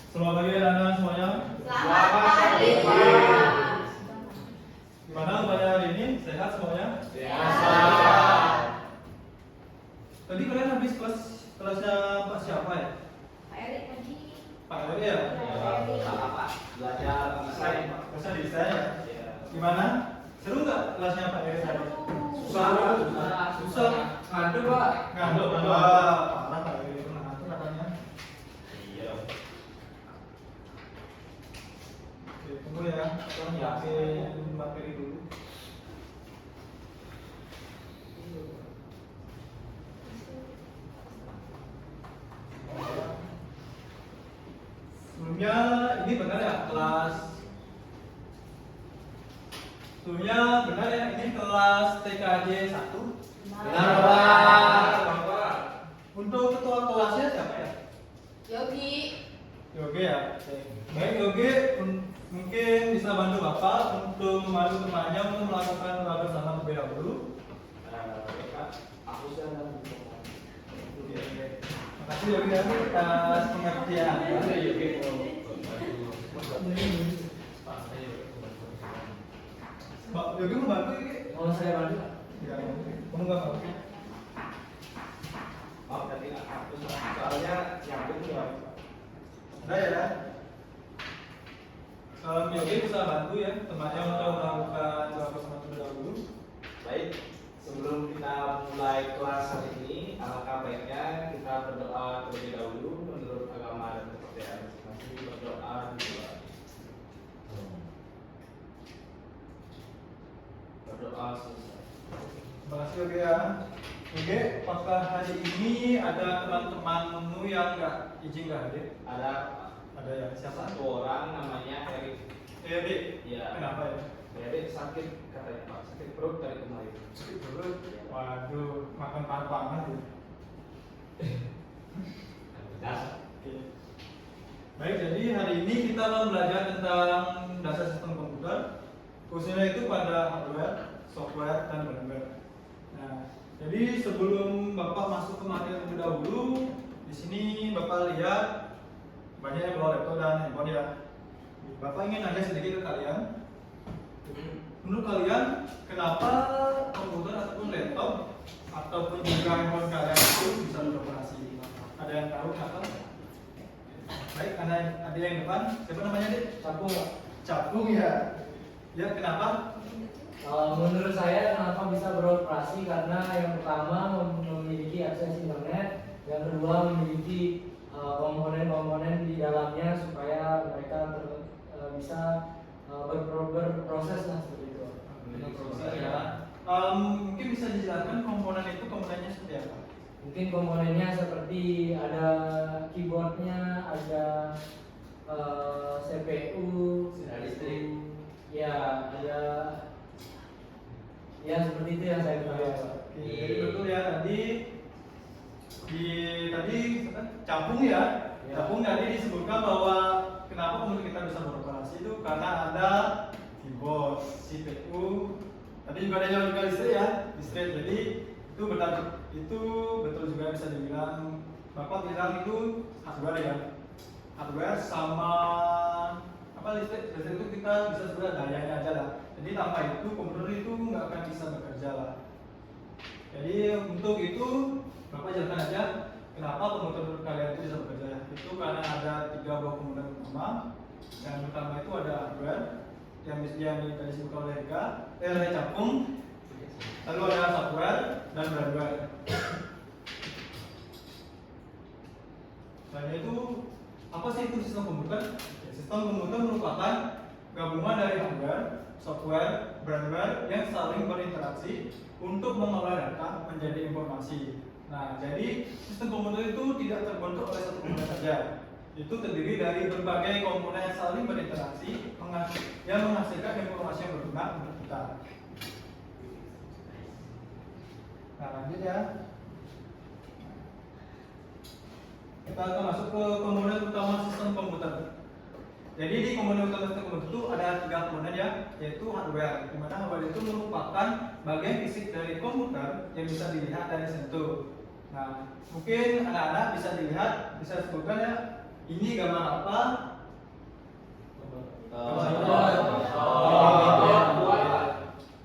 Selamat pagi anak-anak semuanya. Selamat pagi, Pak. Gimana kabarnya hari ini? Sehat semuanya? Sehat. Tadi kalian habis kelasnya Pak siapa ya? Pak Erik tadi. Pak Erik ya? Pak. Belajar desain. Kelasnya desain ya? Gimana? Seru nggak kelasnya Pak Erik tadi? Susah. Ngantuk, Pak. Ngantuk. Wah, parah Pak Erik itu ngantuk katanya. Iya. Oke, tunggu ya. Kita nyiapin materi dulu. Sebelumnya ini benar ya kelas. Sebelumnya benar ya ini kelas TKJ 1. Benar, Pak. Untuk ketua kelasnya siapa ya? Yogi. Yogi ya. Oke. Baik Yogi, mungkin bisa bantu Bapak untuk memandu temannya untuk melakukan doa bersama terlebih dahulu. Aku sudah Oke. Makasih Yogi ya atas pengertian. Mbak Yogi mau bantu Yogi? Oh, saya bantu. Ya, kamu nggak mau? Maaf tadi aku soalnya nyambung ya. Ada ya? Yogi bisa bantu ya temannya untuk melakukan doa bersama terlebih dahulu. Baik, sebelum kita mulai kelas hari ini, alangkah baiknya kita berdoa terlebih dahulu menurut agama dan kepercayaan masing-masing. Berdoa dulu. Berdoa selesai. Terima kasih Yogi ya. Yogi, apakah hari ini ada teman-temanmu yang nggak izin nggak hadir? Ada Ada ya? Siapa? satu orang namanya Erik. Erik. Iya. Kenapa ya? Erik sakit katanya Pak, sakit perut dari kemarin. Sakit perut. Waduh, makan pantangan ya. Oke. Baik, jadi hari ini kita akan belajar tentang dasar sistem komputer, khususnya itu pada hardware, software, dan firmware. Nah, jadi sebelum Bapak masuk ke materi terlebih dahulu, di sini Bapak lihat banyak yang bawa laptop dan handphone ya. Bapak ingin nanya sedikit ke kalian. Menurut kalian, kenapa komputer ataupun laptop ataupun juga handphone kalian itu bisa beroperasi? Ada yang tahu kenapa? Baik, ada yang depan. Siapa namanya Dik? Capung, Pak. Capung ya. Ya, kenapa? Menurut saya kenapa bisa beroperasi karena yang pertama memiliki akses internet, yang kedua memiliki komponen-komponen di dalamnya supaya mereka bisa berproses lah seperti itu. Proses ya. Mungkin bisa dijelaskan komponen itu komponennya seperti apa? Mungkin komponennya seperti ada keyboardnya, ada CPU, Ada listrik. ya ada ya seperti itu yang saya ketahui, Pak. Oke, jadi betul ya tadi Capung ya. Ya. Capung tadi disebutkan bahwa kenapa komputer kita bisa beroperasi itu karena ada keyboard, CPU. Tadi juga ada juga listrik ya, listrik. Jadi itu betul juga bisa dibilang Bapak bilang itu hardware ya. Hardware sama apa listrik itu kita bisa sebut dayanya aja lah. Jadi tanpa itu komputer itu nggak akan bisa bekerja lah. Jadi untuk itu Bapak jelaskan aja kenapa komputer kalian itu bisa bekerja. Itu karena ada 3 buah komponen utama. Yang pertama itu ada hardware yang tadi disebutkan oleh Capung. Lalu ada software dan firmware. Selain itu, apa sih itu sistem komputer? Ya, sistem komputer merupakan gabungan dari hardware, software, firmware yang saling berinteraksi untuk mengolah data menjadi informasi. Nah, jadi sistem komputer itu tidak terbentuk oleh satu komponen saja. Itu terdiri dari berbagai komponen yang saling berinteraksi yang menghasilkan informasi yang berguna untuk kita. Nah, lanjut ya. Kita akan masuk ke komponen utama sistem komputer. Jadi di komponen utama sistem komputer itu ada 3 komponen ya, yaitu hardware. Di mana hardware itu merupakan bagian fisik dari komputer yang bisa dilihat dan disentuh. Nah, mungkin anak-anak bisa dilihat, bisa sebutkan ya Ini gambar apa?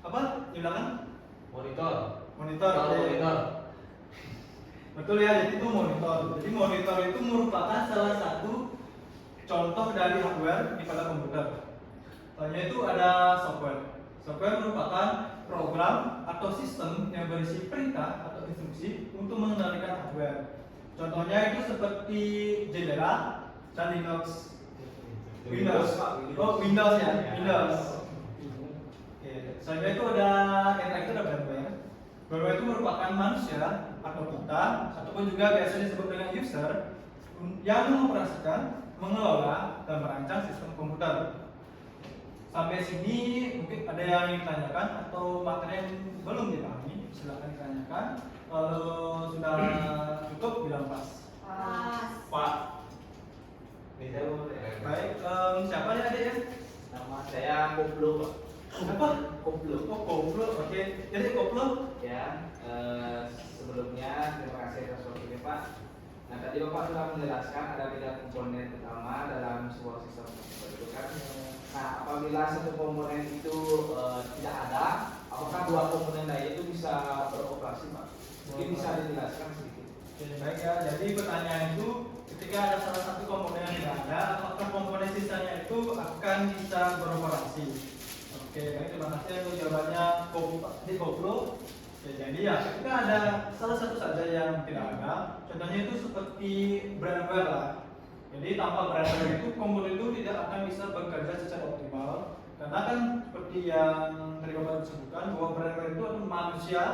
Apa? Di belakang? Monitor. Monitor. Oke. Monitor. Betul ya, jadi itu monitor. Jadi monitor itu merupakan salah satu contoh dari hardware di pada komputer. Soalnya itu ada software. Software merupakan program atau sistem yang berisi perintah atau instruksi untuk mengendalikan hardware. Contohnya itu seperti Genera dan Linux. Windows. Oh, Windows ya, Windows. Oke, soalnya itu ada yang terakhir ada firmware. Firmware itu merupakan manusia atau kita ataupun juga biasa disebut dengan user yang mengoperasikan, mengelola dan merancang sistem komputer. Sampai sini mungkin ada yang ingin ditanyakan atau materi yang belum dipahami, silakan ditanyakan. Kalau sudah cukup bilang pas. Pak. Bisa Bu. Baik, siapa ya adik ya? Nama saya Koplo, Pak. Apa? Koplo. Oh, koplo. Oke. Jadi koplo. Ya, sebelumnya terima kasih atas waktunya Pak. Nah tadi Bapak sudah menjelaskan ada 3 komponen utama dalam sebuah sistem komputer itu kan. Nah apabila satu komponen itu tidak ada, apakah 2 komponen lain itu bisa beroperasi Pak? Mungkin bisa dijelaskan sedikit. Oke, baik ya. Jadi pertanyaan itu ketika ada salah satu komponen yang tidak ada, apakah komponen sisanya itu akan bisa beroperasi? Oke, baik, terima kasih untuk jawabannya di koplo. Oke, jadi ya ketika ada salah satu saja yang tidak ada, contohnya itu seperti brandware lah. Jadi tanpa brandware itu komponen itu tidak akan bisa bekerja secara optimal. Karena kan seperti yang tadi Bapak sebutkan bahwa brandware itu adalah manusia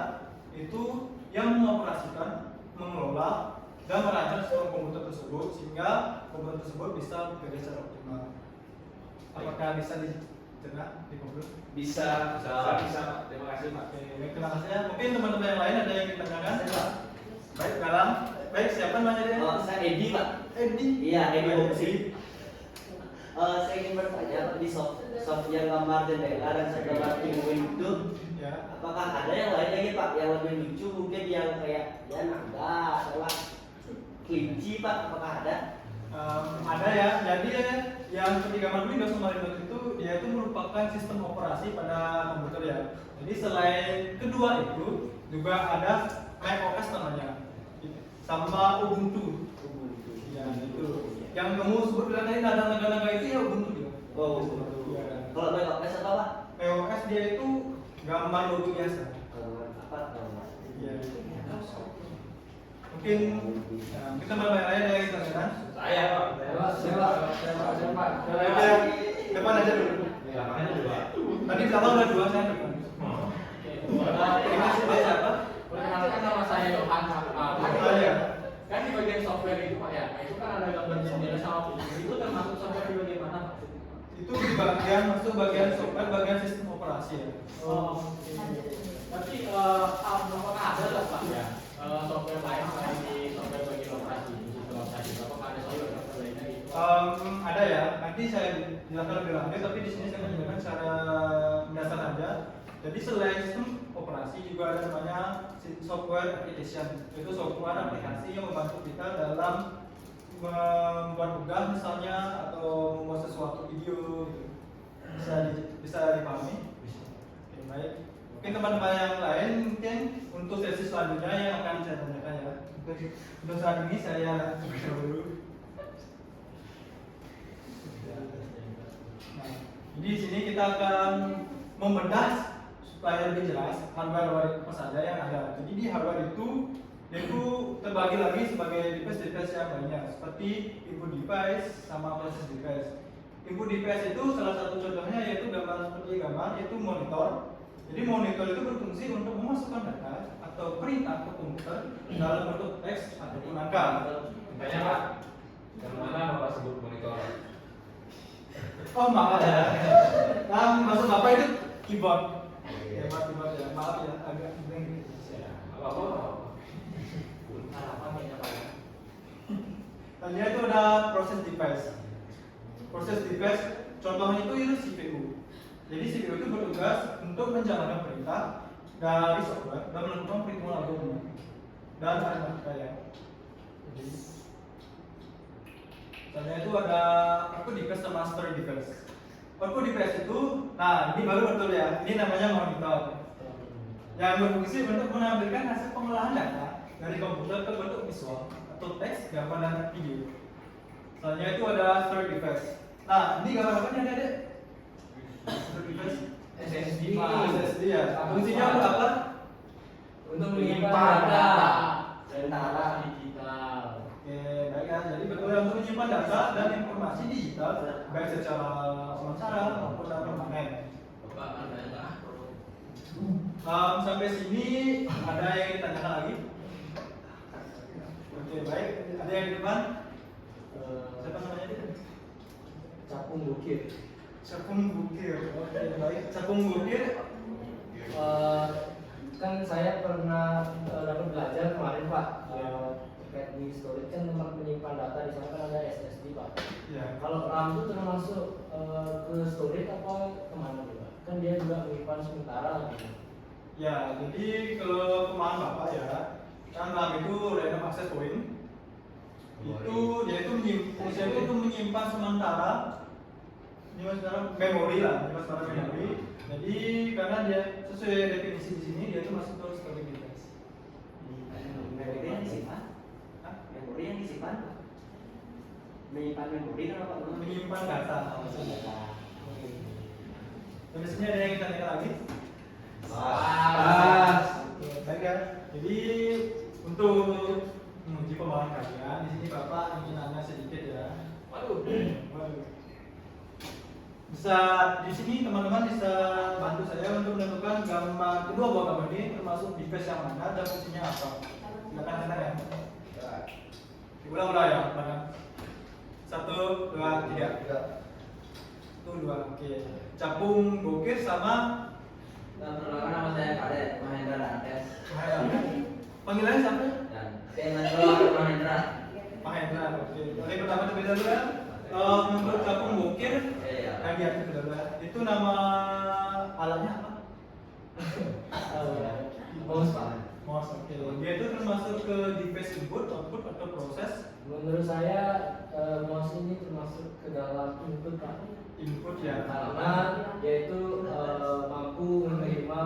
itu yang mengoperasikan, mengelola dan merancang sistem komputer tersebut sehingga komputer tersebut bisa bekerja secara optimal. Apakah bisa dicerna di komputer? Bisa Pak. Terima kasih Pak. Oke, baik, terima kasih ya. Mungkin teman-teman yang lain ada yang ditanyakan? Baik, Galang. Baik, siapa namanya dia? Oh, saya Edi Pak. Edi. Iya, Edi Baik, Opsi. Saya ingin bertanya Pak, di soft yang gambar jendela dan gambar penguin itu, Ya. apakah ada yang lain lagi Pak yang lebih lucu, mungkin yang kayak ya naga, salah kelinci Pak, apakah ada? Ada ya. Jadi yang ketiga Windows sama Linux itu dia itu merupakan sistem operasi pada komputer ya. Jadi selain kedua itu juga ada macOS namanya, sama Ubuntu. Ya itu. Yang kamu sebut tadi naga-naga itu ya Ubuntu juga. Oh, Ya. kalau macOS apa Pak? macOS dia itu gambar logo biasa. Apa? Iya. Mungkin kita mulai lain ada yang ditanyakan. Saya Pak. Depan aja dulu. Ya, makanya juga. Tadi belakang ada 2, saya depan. Terima kasih siapa? Perkenalkan nama saya Yohan Pak. Oh iya. Kan di bagian software itu Pak ya, itu kan ada gambar jendela sama pintu. Itu termasuk software di bagian mana Pak? Itu di bagian masuk bagian software, bagian sistem operasi ya. Oh, tapi apakah ada lah Pak ya software lain selain di software bagian operasi, sistem operasi? Apakah ada software lainnya gitu? Ada ya. Nanti saya jelaskan lebih lanjut, tapi di sini saya menjelaskan secara mendasar aja. Jadi selain sistem operasi juga ada namanya software application. Itu software aplikasi yang membantu kita dalam membuat tugas misalnya atau membuat sesuatu video gitu. Bisa dipahami? Oke, baik. Mungkin teman-teman yang lain mungkin untuk sesi selanjutnya yang akan saya tanyakan ya. Untuk saat ini saya dulu. Nah, jadi di sini kita akan membedah supaya lebih jelas hardware apa saja yang ada. Jadi di hardware itu terbagi lagi sebagai device yang lainnya seperti input device sama process device. Input device itu salah satu contohnya yaitu gambar seperti gambar yaitu monitor. Jadi monitor itu berfungsi untuk memasukkan data atau perintah ke komputer dalam bentuk teks ataupun angka. Tanya Pak. Yang mana Bapak sebut monitor? Oh maaf ya. Nah, maksud Bapak itu keyboard. Ya, keyboard ya. Maaf ya, agak blank. Apa? Harapan ya Pak ya. Tadi itu ada proses device. Proses device contohnya itu CPU. Jadi CPU itu bertugas untuk menjalankan perintah dari software dan melakukan perhitungan algoritma dan matematika ya. Jadi Misalnya itu ada output device sama storage device. Output device itu, nah ini baru betul ya, ini namanya monitor. Yang berfungsi untuk menampilkan hasil pengolahan data dari komputer ke bentuk visual atau teks, gambar dan video. Misalnya itu ada storage device. Nah, ini gambar apa nih adik-adik? Storage device SSD. SSD ya. Fungsinya untuk apa? Untuk menyimpan data Sementara digital. Oke, baik ya. Jadi betul untuk menyimpan data dan informasi digital baik secara sementara maupun secara permanen. Sampai sini ada yang ditanyakan lagi? Oke, baik. Ada yang di depan? Siapa namanya dia? Capung bukit. Cakung Bukir. Oke, baik. Cakung Bukir. Kan saya pernah dapat belajar kemarin Pak terkait di storage kan tempat menyimpan data di sana kan ada SSD Pak. Ya. Kalau RAM itu termasuk ke storage apa kemana tuh Pak? Kan dia juga menyimpan sementara gitu. Ya, jadi kalau pemahaman Bapak ya, kan RAM itu random access point. Itu dia itu fungsinya itu menyimpan sementara memori lah, menyimpan sementara memori. Jadi karena dia sesuai definisi di sini dia itu masuk ke storage device. memori yang disimpan, memori yang disimpan, menyimpan memori kan apa? Menyimpan data. Terus sini ada yang ditanya lagi? Oke, baik ya. Jadi untuk menguji pemahaman kalian, di sini Bapak ingin nanya sedikit ya. Waduh. Bisa di sini teman-teman bisa bantu saya untuk menentukan gambar kedua buah gambar ini termasuk device yang mana dan fungsinya apa. Silakan sana ya. Diulang-ulang ya, mana? 1, 2, 3. 1, 2, oke. Capung Bukir sama Perkenalkan nama saya Kade Mahendra Dantes panggilannya siapa? dan Mahendra Mahendra. Pak Hendra. Oke. Oke, pertama terlebih dahulu ya. Untuk Capung Bukir yang di atas dulu ya. Itu nama alatnya apa? Mouse Pak. Mouse. Oke. Dia itu termasuk ke device input, output atau proses Menurut saya mouse ini termasuk ke dalam input Pak. input ya. Karena dia itu mampu menerima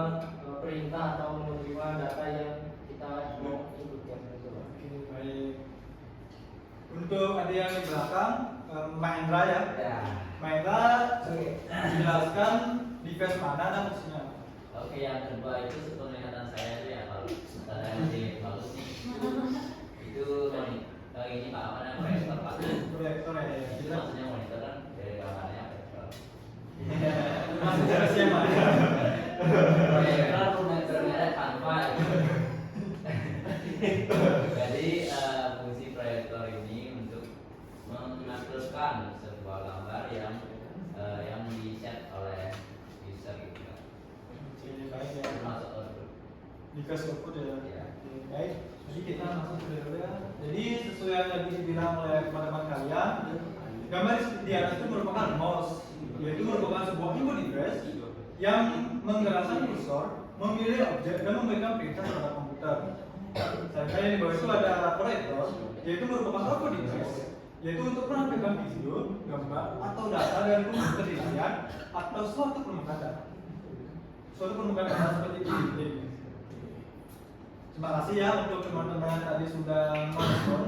perintah atau menerima data yang kita mau inputkan gitu Pak. Oke, baik. Untuk ada yang di belakang, Mahendra ya. Ya. Mahendra jelaskan device mana dan fungsinya apa. Oke, yang kedua itu penglihatan saya itu ya kalau saya masih bagus nih. Itu ini Pak apa namanya proyektor Pak. Proyektor ya. Itu maksudnya monitor kan dari gambarnya proyektor. Masuk dari siapa? Proyektor monitornya ada tanpa. Jadi fungsi proyektor ini untuk menampilkan sebuah gambar yang di-set oleh user gitu kan. Oke, baik ya. Termasuk output. Device output ya. Ya. Oke, baik. Jadi kita masuk ke dulu ya. Jadi sesuai yang tadi dibilang oleh teman-teman kalian, gambar di atas itu merupakan mouse, yaitu merupakan sebuah input device yang menggerakkan kursor, memilih objek dan memberikan perintah terhadap komputer. Sedangkan di bawah itu ada proyektor, yaitu merupakan output device, yaitu untuk menampilkan video, gambar, atau data dari komputer di layar atau suatu permukaan data. Suatu permukaan data seperti ini. Terima kasih ya untuk teman-teman yang tadi sudah merespon.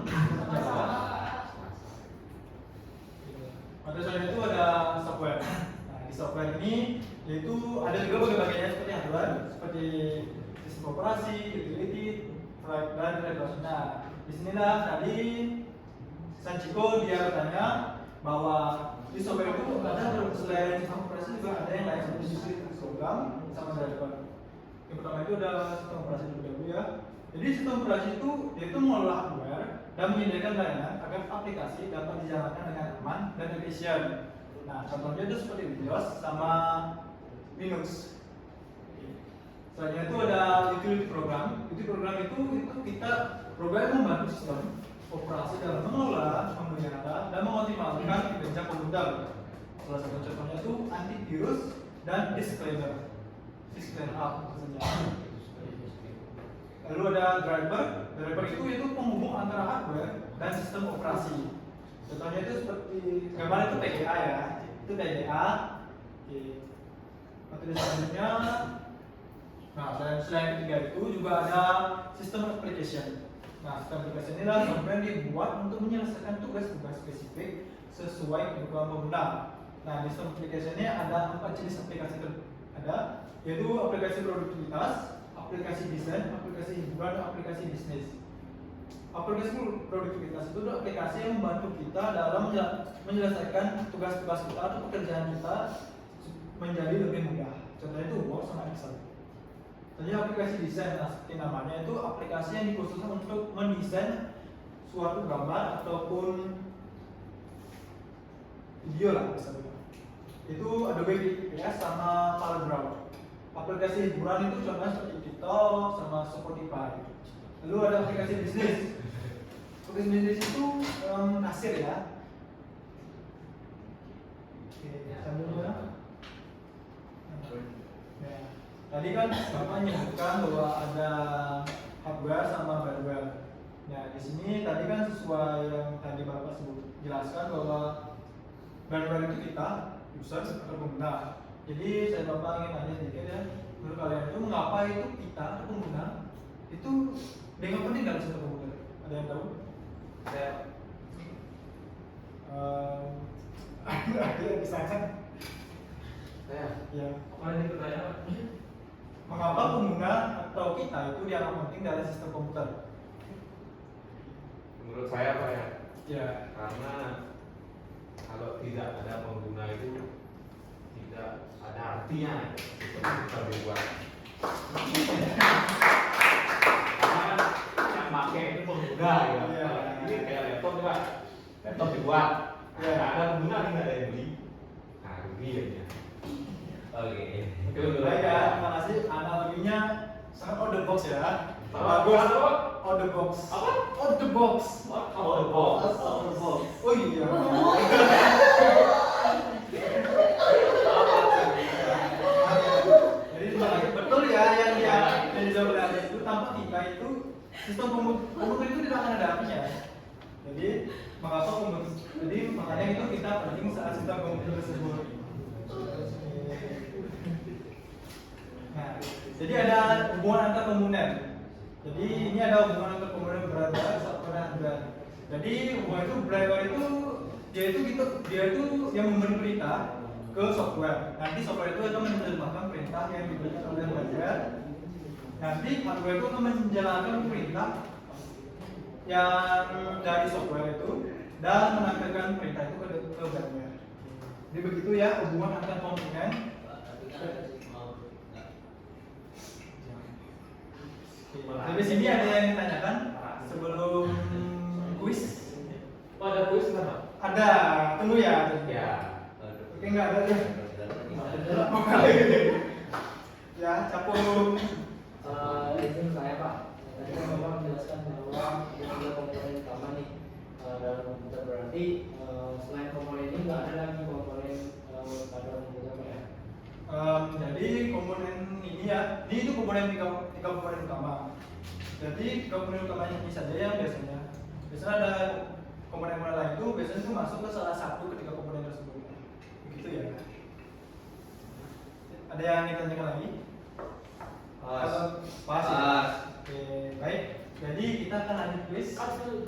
Pada saat itu ada software. Nah, di software ini yaitu ada juga bagian-bagiannya seperti hardware, seperti sistem operasi, utility, dan regulasi. Nah, disinilah tadi Sanchiko dia bertanya bahwa di software itu ada selain sistem operasi juga ada yang lain seperti program sama driver. Yang pertama itu ada sistem operasi dulu ya. Jadi sistem operasi itu dia itu mengolah hardware dan menyediakan layanan agar aplikasi dapat dijalankan dengan aman dan efisien. Nah, contohnya itu seperti Windows sama Linux. Selanjutnya itu ada utility program. Utility program itu kita program yang membantu sistem operasi dalam mengelola, memelihara, dan mengoptimalkan kinerja komputer. Salah satu contohnya itu antivirus dan disclaimer. Disclaimer up maksudnya. Lalu ada driver. Driver itu penghubung antara hardware dan sistem operasi. Contohnya itu seperti gambar itu PGA ya. Itu PGA. Oke. Materi selanjutnya. Nah, dan selain ketiga itu juga ada sistem application. Nah, sistem application ini adalah software yang dibuat untuk menyelesaikan tugas-tugas spesifik sesuai kebutuhan pengguna. Nah, di sistem application ini ada 4 jenis aplikasi ada, yaitu aplikasi produktivitas, aplikasi desain, aplikasi hiburan, dan aplikasi bisnis. Aplikasi produktivitas itu adalah aplikasi yang membantu kita dalam menyelesaikan tugas-tugas kita atau pekerjaan kita menjadi lebih mudah. Contohnya itu Word sama Excel. Jadi aplikasi desain, nah, seperti namanya itu aplikasi yang dikhususkan untuk mendesain suatu gambar ataupun video lah misalnya. Itu Adobe VPS sama CorelDRAW. Aplikasi hiburan itu contohnya seperti TikTok sama Spotify. Lalu ada aplikasi bisnis. Aplikasi bisnis itu kasir ya. Oke, selanjutnya. Ya. Tadi kan Bapak menyebutkan bahwa ada hardware sama firmware. Nah, di sini tadi kan sesuai yang tadi Bapak jelaskan bahwa firmware itu kita user atau pengguna. Jadi saya Bapak ingin tanya sedikit ya, menurut kalian itu mengapa itu kita atau pengguna itu dengan penting dalam satu komputer? Ada yang tahu? Saya Ada yang bisa kan? saya Ya. Apa ini pertanyaan? Mengapa pengguna atau kita itu dianggap penting dalam sistem komputer? Menurut saya Pak ya, Ya. karena kalau tidak ada pengguna itu tidak ada artinya sistem komputer dibuat. Karena yang pakai itu pengguna ya. Iya. Ini kayak laptop juga, laptop dibuat, Iya. nggak ada pengguna nggak ada yang beli, nah rugi ya. Oke. Itu menurut Baik ya, saya. terima kasih. Analoginya sangat out the box ya. Apa? Bagus. Apa? Out the box. Apa? Out the box. Oh, box. Oh iya. Jadi terima kasih. Betul ya yang dijawab oleh Anda itu tanpa kita itu sistem komputer itu tidak akan ada artinya. Jadi mengapa komputer? Jadi makanya itu kita penting saat sistem komputer tersebut. Nah, jadi ada hubungan antar komponen. Jadi ini ada hubungan antar komponen berat software dan hardware. Jadi hubungan itu driver itu dia itu yang memberi perintah ke software. Nanti software itu akan menerjemahkan perintah yang diberikan oleh hardware. Nanti hardware itu akan menjalankan perintah yang dari software itu dan menampilkan perintah itu ke hardware. Jadi begitu ya hubungan antar komponen. Jadi sini ada yang ditanyakan sebelum kuis? Oh, ada kuis nggak? Ada, tunggu ya. Ya. Oke nggak ada ya. Ya, capung. Izin saya Pak. Tadi kan Bapak menjelaskan bahwa ada 3 komponen utama nih dalam komputer, berarti selain komponen ini nggak ada lagi komponen pada komputer Pak ya? Jadi komponen ini ya, ini itu komponen tiga komponen utama. Jadi 3 komponen utamanya ini saja yang biasanya ada komponen lain itu biasanya itu masuk ke salah satu ketiga komponen tersebut. Begitu ya. Ada yang ditanyakan lagi? Pas. Oke, baik. Jadi kita akan lanjut quiz.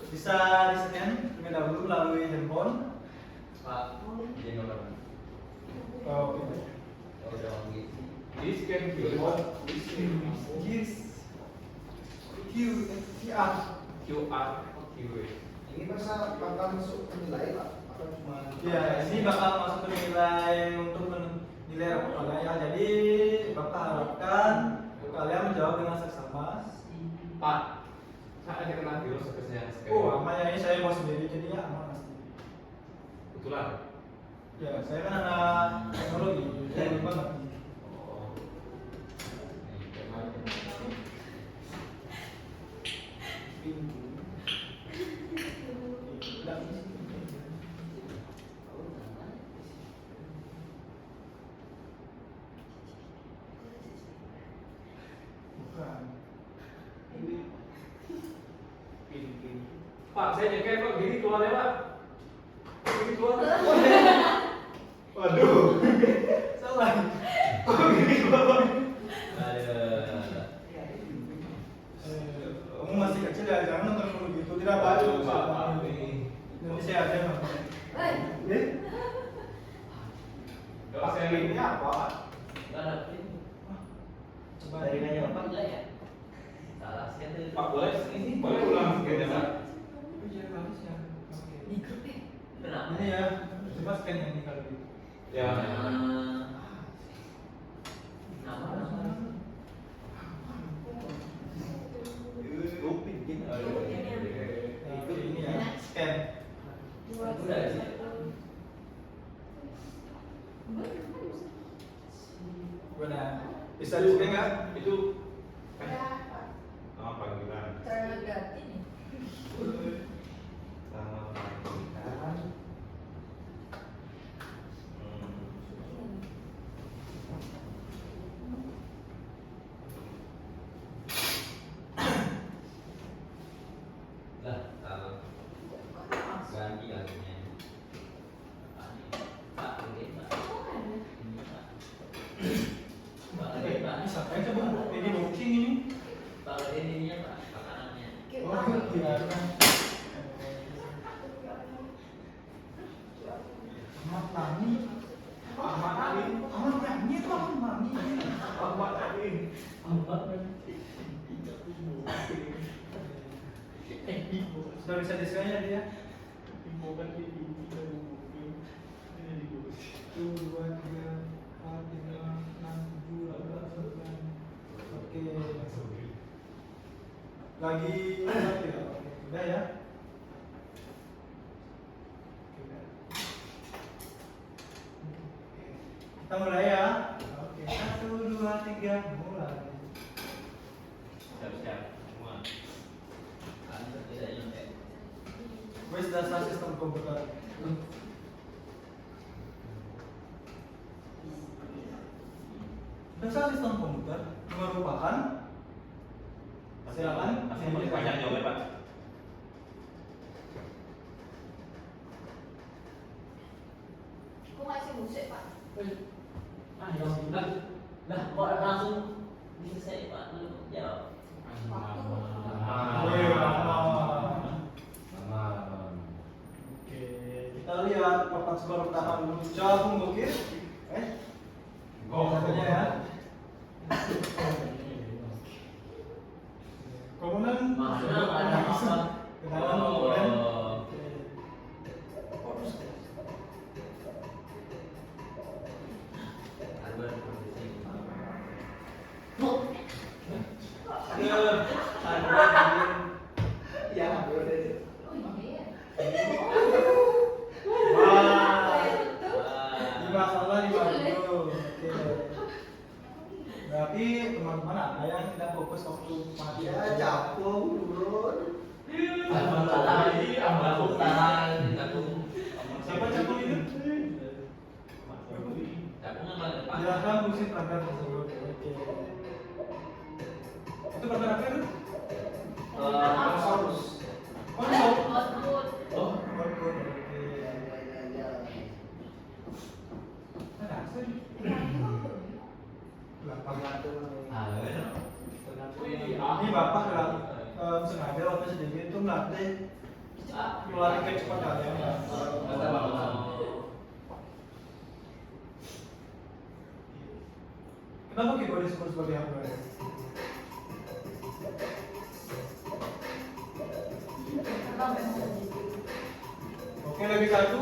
Bisa di-scan terlebih dahulu melalui handphone. Pak, izin nomor. Oke. Oh, udah begitu. Di scan QR. Yes. QR. QR. ini masa bakal masuk penilai Pak? Apa cuma Ya, ini bakal masuk ke nilai untuk menilai rapor kalian ya. Jadi Bapak harapkan kalian menjawab dengan seksama. Pak, saya ada kenal virus yang sekarang. Oh, namanya ini saya mau sendiri jadinya aman pasti. Kebetulan. Ya, saya kan anak teknologi, jadi lupa ngerti. Oh. Bukan. Pak, saya nyeker kok gini keluarnya Pak. gini keluar. Waduh. Salah. Oh gini keluar. Kamu masih kecil ya, jangan nonton dulu gitu. Tidak bagus. Bapak nih. Nanti saya aja nonton. Hei. Eh? Kalau saya ini apa? Coba Dari nanya apa? ya? Salah sekali. Pak boleh ulang sekali Pak. Iya, bagus ya. Oke. Di grup ya. Kenapa? Ini ya, coba scan yang ini kalau gitu. Ya. Nama Stupid gitu. Nah, itu ini ya, scan. udah sih. Gimana? Bisa di scan nggak? Itu Ya, nama panggilan. terlalu ganti nih. Nama panggilan. Lah, kalau ganti lagunya. Pak, mungkin Pak. Ini Pak. Pak, Oke, Pak. bisa aja bang. Ini booking ini. Pak, ininya Pak, makanannya. Oh, iya. Ahmad Nani. Ahmad Ali. Ahmad Nani itu Ahmad Nani. Ahmad Ali. Sudah bisa di scan ya dia? Tuh, 2, 3, 4, 5, 6, 7, 8, 9. Oke. Lagi berapa ya? Oke, udah ya. Oke, udah. Oke. Kita mulai ya. Oke, 1, 2, 3, mulai. Siap-siap semua. Anda tidak nyontek. Wes dasar sistem komputer. Dasar sistem komputer merupakan silakan. Banyak jawabnya Pak. Aku ngasih musik Pak. Lah, kok langsung diselesai Pak? Belum jawab. Wih, lama. Oke, kita lihat papan sebar pertama dulu. Jawab mungkin. Satunya ya. Komponen Mana ada apa? kenalan komponen. Hardware processing. Ya, boleh. Oh iya. Wah, Betul. 5 salah 50. Oke. Berarti teman-teman ada yang tidak fokus waktu mati. Ya, capung turun. Siapa cakung itu? Cakung apa depan? Silakan fungsi program tersebut. Oke. Itu program apa itu? Saurus. Konsol. Output. Oh, output. Oke. Ada apa nih? 8. Ini bapak bilang sengaja waktu sedikit itu melatih melatih kecepatan kalian. Kenapa keyboard disebut sebagai hardware? Oke, lagi satu.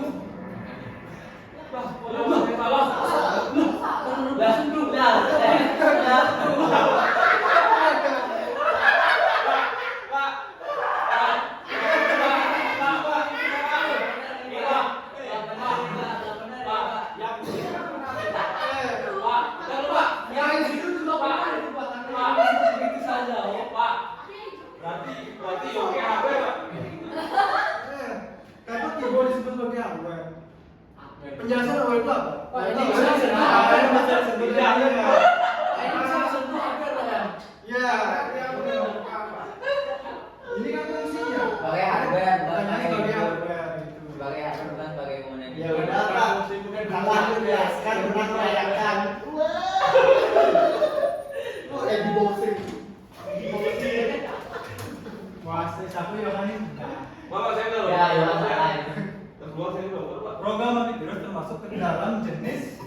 Berarti oke hardware, Pak. Kenapa keyboard disebut sebagai hardware? Penjelasan hardware itu apa? Pak, ini Ini bisa disentuh. Ya, ini kan fungsinya. Sebagai hardware, bukan Makanya sebagai sebagai keyboard. hardware gitu. Sebagai hardware bukan sebagai Salah menjelaskan, pernah merayakan. Wah, di boxing. Wah, satu Yohan ini. Bapak saya dulu. Ya, ya, salah. Kedua saya dulu, Bapak. Program antivirus termasuk ke dalam jenis.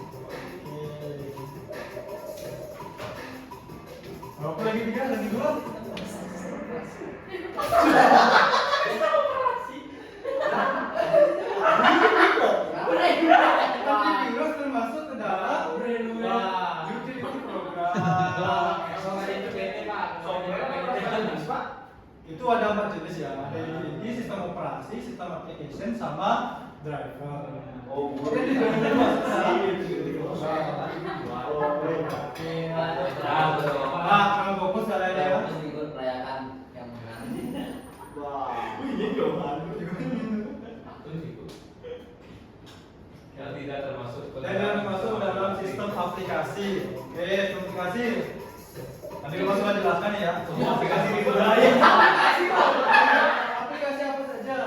Aku lagi 3, lagi 2. Antivirus termasuk ke dalam utility program. Itu ada 4 jenis ya. Ada utility, sistem operasi, sistem application, sama driver. Oh, Oke, di dalam itu masuk ke dalam utility program. Nah, kalau fokus kalian ya. Terus ikut merayakan yang menang. Wah. Ini Yohan. Yang tidak termasuk Dan yang masuk dalam sistem aplikasi. Oke, sistem aplikasi. Nanti kita sudah jelaskan ya. Semua aplikasi itu lain. Aplikasi apa saja?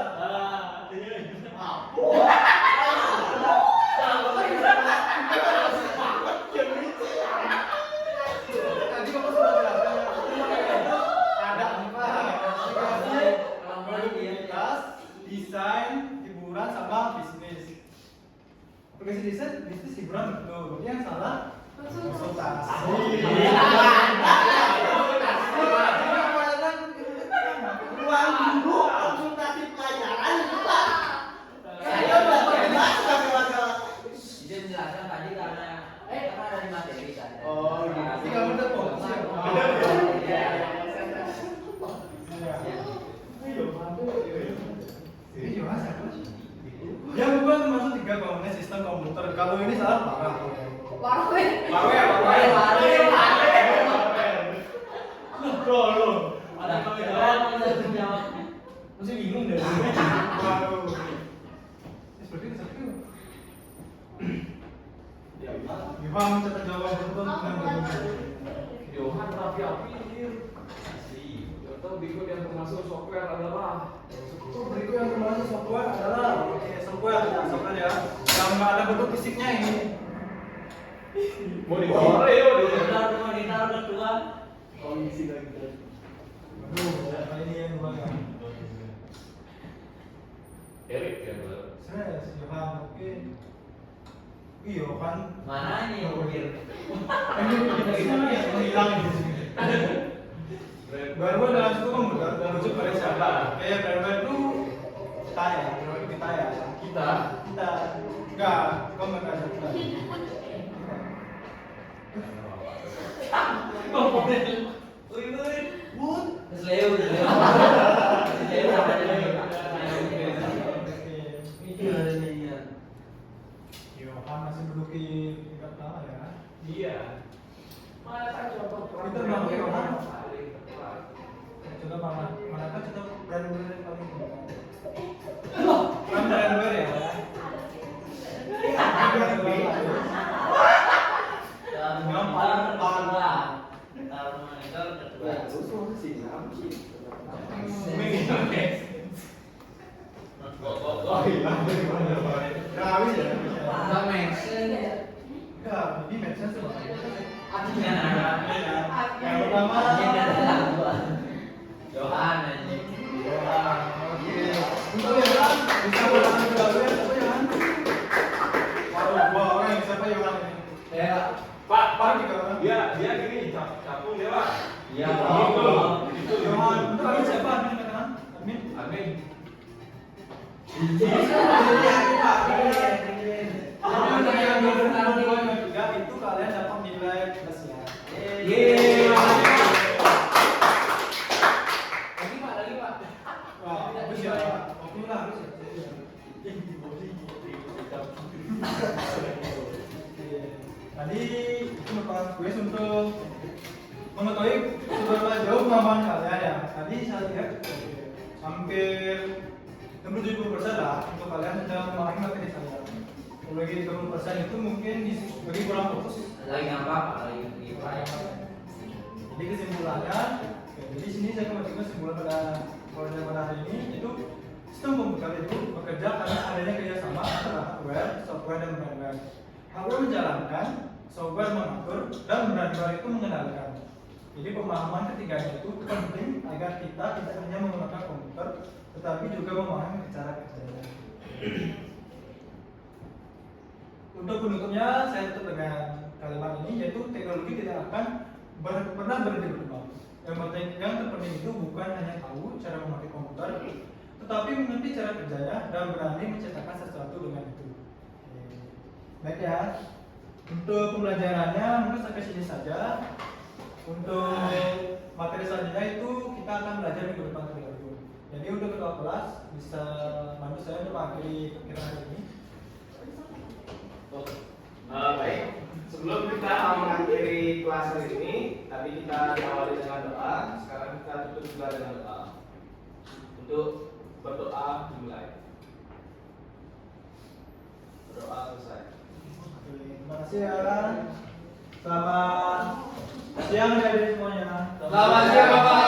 Tadi kamu sudah jelaskan ya. Ada 4 aplikasi, produktivitas, desain, hiburan, sama bisnis. Aplikasi desain, bisnis, hiburan betul. Berarti yang salah konsultasi. Ruang guru konsultasi pelajaran Pak. Saya udah jelas kata-kata. Dia menjelaskan tadi karena ada di materi kan. Oh, gitu. Jadi kamu udah fokus ya. Iya. Ini Yohan siapa sih? Yang bukan termasuk 3 komponen sistem komputer. Kalau ini salah parah. Warwe. Loh. Ada kami jawab, kita jawab. Masih bingung deh. Waduh. Seperti itu. Yohan mencatat jawaban betul dengan betul. Yohan rapi-api ini. Asli. Atau berikut yang termasuk software adalah Berikut yang termasuk software adalah software ya. Yang nggak ada bentuk fisiknya ini. monitor ya. Monitor kedua. Kondisi lagi. Aduh, ini yang dua ya. Erik ya, Bro. Serius, Yohan, oke. Yohan. Mana ini yang ukir? Ini hilang di sini. Baru dalam situ komputer merujuk pada siapa? Kayak driver itu kita ya, driver itu kita ya. Kita enggak, kamu enggak ada kita. Wood. Terus Leo. Leo apa jadi? Yohan masih duduk di tingkat pertama ya. Iya. Mana contoh Kita bilang Yohan. paling tepat. Contoh mana kan contoh brand-brand yang paling brand-brand ya. Monitor kedua. Nah, terus mau ke sini apa sih? Oh iya. Nggak habis ya. Enggak mention. Enggak, ini mention semua. Artinya Yang pertama Johan ini. Oke. Untuk Yohan bisa ulangan dulu ya, siapa Yohan? Waduh, dua orang yang siapa Yohan ini? Ya, Pak, juga orang. dia gini, capung dia, Pak. Iya. Itu Yohan, untuk admin siapa admin katakan? Admin? Amin. Itu kalian dapat nilai plus ya. Yeay. Lagi Pak. Wah, bagus ya. Oke lah, harus ya. Tadi itu merupakan kuis untuk mengetahui seberapa jauh kemampuan kalian ya. Tadi saya lihat hampir 70% lah untuk kalian sudah memahami materi saya. Kalau lagi 30% itu mungkin lagi kurang fokus. Lagi ngapa Pak? Lagi gimana? Jadi kesimpulannya, jadi sini saya kembali kesimpulan pada hari ini itu sistem komputer itu bekerja karena adanya kerjasama antara hardware, software dan firmware. menyampaikan, hardware menjalankan, software mengatur, dan benar-benar itu mengendalikan. Jadi pemahaman ketiganya itu penting agar kita tidak hanya menggunakan komputer, tetapi juga memahami cara kerjanya. Untuk penutupnya, saya tutup dengan kalimat ini, yaitu teknologi tidak akan pernah berhenti berkembang. Yang terpenting itu bukan hanya tahu cara memakai komputer, tetapi mengerti cara kerjanya dan berani menciptakan sesuatu dengan itu. Baik ya, untuk pembelajarannya mungkin sampai sini saja. Untuk materi selanjutnya itu kita akan belajar minggu depan terlebih dahulu. Jadi untuk ketua kelas bisa bantu saya untuk mengakhiri perkiraan hari ini. Baik, sebelum kita mengakhiri kelas hari ini, tadi kita awali dengan doa. Sekarang kita tutup juga dengan doa. Untuk berdoa dimulai. Berdoa selesai. Oke, terima kasih ya. Selamat siang dari semuanya. Selamat siang Bapak.